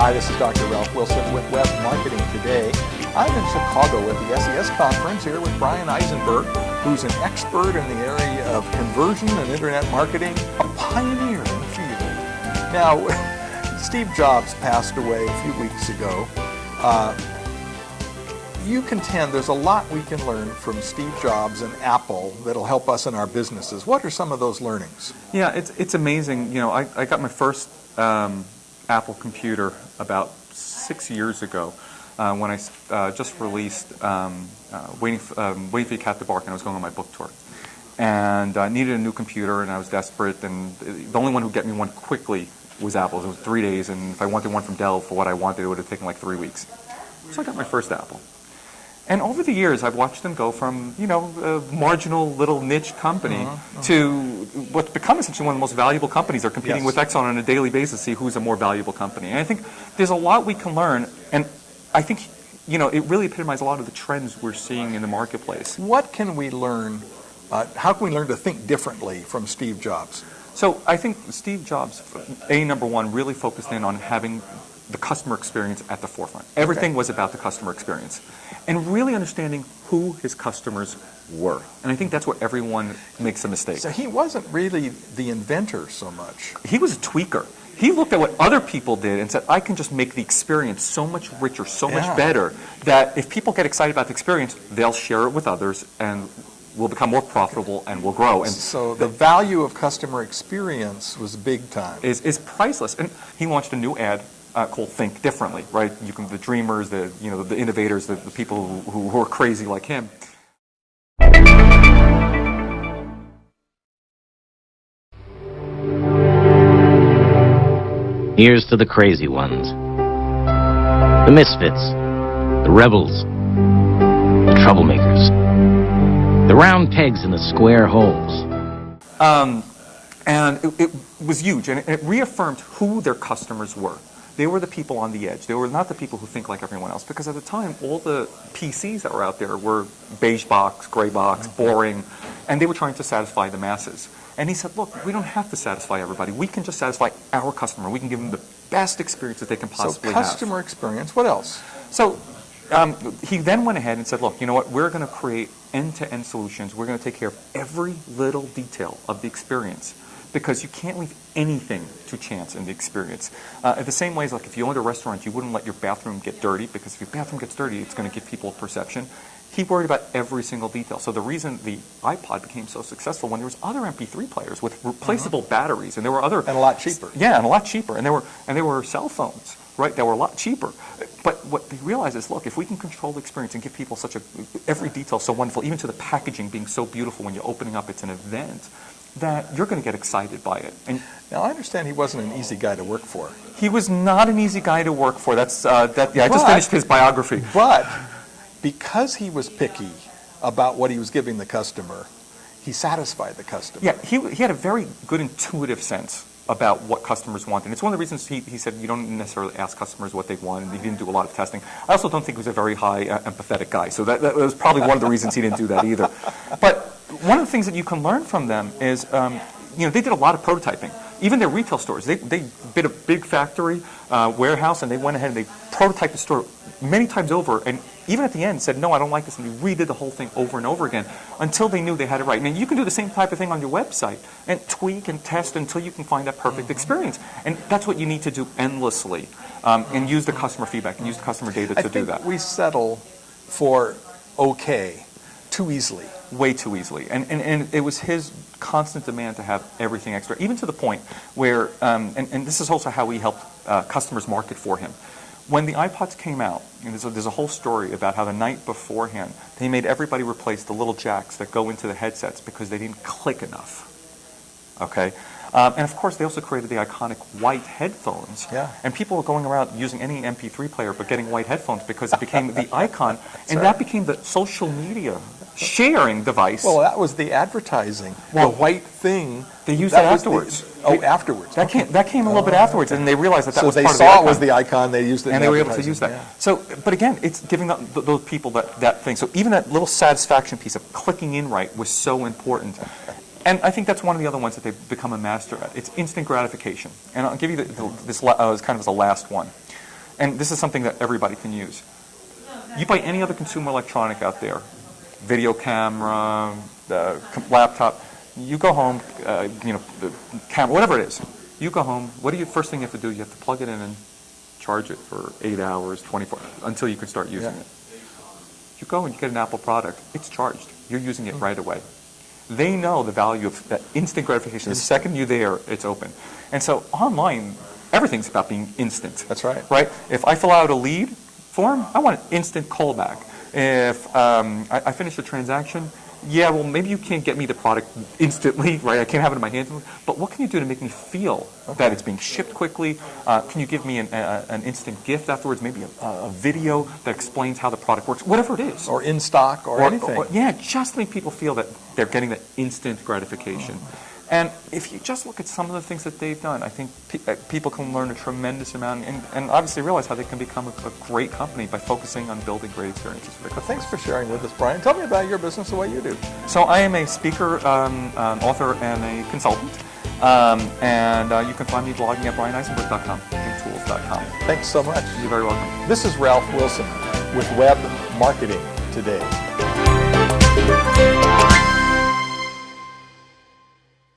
Hi, this is Dr. Ralph Wilson with Web Marketing Today. I'm in Chicago at the SES conference here with Bryan Eisenberg, who's an expert in the area of conversion and internet marketing, a pioneer in the field. Now, Steve Jobs passed away a few weeks ago. You contend there's a lot we can learn from Steve Jobs and Apple that'll help us in our businesses. What are some of those learnings? Yeah, it's amazing. You know, I got my first Apple computer about 6 years ago when I just released Waiting for Your Cat to Bark, and I was going on my book tour. And I needed a new computer, and I was desperate, and the only one who could get me one quickly was Apple. It was 3 days, and if I wanted one from Dell for what I wanted, it would have taken like 3 weeks. So I got my first Apple. And over the years, I've watched them go from, you know, a marginal little niche company to what's become essentially one of the most valuable companies. They're competing with Exxon on a daily basis to see who's a more valuable company. And I think there's a lot we can learn, and I think, you know, it really epitomizes a lot of the trends we're seeing in the marketplace. What can we learn, how can we learn to think differently from Steve Jobs? So I think Steve Jobs, number one, really focused in on having the customer experience at the forefront. Everything was about the customer experience. And really understanding who his customers were. And I think that's where everyone makes a mistake. So he wasn't really the inventor so much. He was a tweaker. He looked at what other people did and said, I can just make the experience so much richer, so much better, that if people get excited about the experience, they'll share it with others and we'll become more profitable and we'll grow. And so the value of customer experience was big time. Is priceless. And he launched a new ad called Think Differently, right? You can, the dreamers, the innovators, the people who are crazy like him. Here's to the crazy ones, the misfits, the rebels, the troublemakers, the round pegs in the square holes. And it was huge, and it reaffirmed who their customers were. They were the people on the edge. They were not the people who think like everyone else, because at the time, all the PCs that were out there were beige box, gray box, boring, and they were trying to satisfy the masses. And he said, look, we don't have to satisfy everybody. We can just satisfy our customer. We can give them the best experience that they can possibly have. So customer experience, what else? So he then went ahead and said, look, you know what, we're going to create end-to-end solutions. We're going to take care of every little detail of the experience, because you can't leave anything to chance in the experience. The same way as like if you owned a restaurant, you wouldn't let your bathroom get dirty, because if your bathroom gets dirty, it's going to give people a perception. He worried about every single detail. So the reason the iPod became so successful, when there was other MP3 players with replaceable batteries, and there were other... And a lot cheaper. Yeah, and a lot cheaper. And there were cell phones, right, that were a lot cheaper. But what they realized is, look, if we can control the experience and give people such every detail so wonderful, even to the packaging being so beautiful when you're opening up, it's an event, that you're going to get excited by it. And now, I understand he wasn't an easy guy to work for. He was not an easy guy to work for. I just finished his biography. But because he was picky about what he was giving the customer, he satisfied the customer. Yeah, he had a very good intuitive sense about what customers want. And it's one of the reasons he said you don't necessarily ask customers what they want, and he didn't do a lot of testing. I also don't think he was a very high empathetic guy, so that was probably one of the reasons he didn't do that either. But one of the things that you can learn from them is, you know, they did a lot of prototyping. Even their retail stores, they bid a big factory warehouse, and they went ahead and they prototyped the store many times over, and even at the end said, no, I don't like this, and they redid the whole thing over and over again until they knew they had it right. And you can do the same type of thing on your website and tweak and test until you can find that perfect experience. And that's what you need to do endlessly, and use the customer feedback and use the customer data to do that. I think we settle for okay too easily. Way too easily. And it was his constant demand to have everything extra, even to the point where, and this is also how he helped customers market for him. When the iPods came out, and there's a whole story about how the night beforehand, they made everybody replace the little jacks that go into the headsets because they didn't click enough. Okay? And of course, they also created the iconic white headphones. Yeah. And people were going around using any MP3 player but getting white headphones because it became the icon. And that became the social media sharing device. Well, that was the advertising. Well, the white thing. They used that afterwards. Afterwards. That came a little bit afterwards, and they realized that was part of the So they saw it was the icon, they used it and they were able to use that. Yeah. So, but again, it's giving those people that thing. So even that little satisfaction piece of clicking in right was so important. And I think that's one of the other ones that they've become a master at. It's instant gratification. And I'll give you this kind of as a last one. and this is something that everybody can use. You buy any other consumer electronic out there, video camera, laptop, you go home, the camera, whatever it is, you go home, what do you, first thing you have to do, you have to plug it in and charge it for 8 hours, 24, until you can start using it. You go and you get an Apple product, it's charged. You're using it right away. They know the value of that instant gratification. The second you're there, it's open. And so online, everything's about being instant. That's right. Right? If I fill out a lead form, I want an instant callback. If I finish a transaction, yeah, well, maybe you can't get me the product instantly, right? I can't have it in my hands. But what can you do to make me feel that it's being shipped quickly? Can you give me an instant gift afterwards? Maybe a video that explains how the product works, whatever it is. Or in stock or anything. Yeah, just to make people feel that they're getting that instant gratification. And if you just look at some of the things that they've done, I think people can learn a tremendous amount and obviously realize how they can become a great company by focusing on building great experiences for their Well, customers. thanks for sharing with us, Bryan. Tell me about your business, the way you do. So I am a speaker, author, and a consultant. And you can find me blogging at bryaneisenberg.com, tools.com. Thanks so much. You're very welcome. This is Ralph Wilson with Web Marketing Today.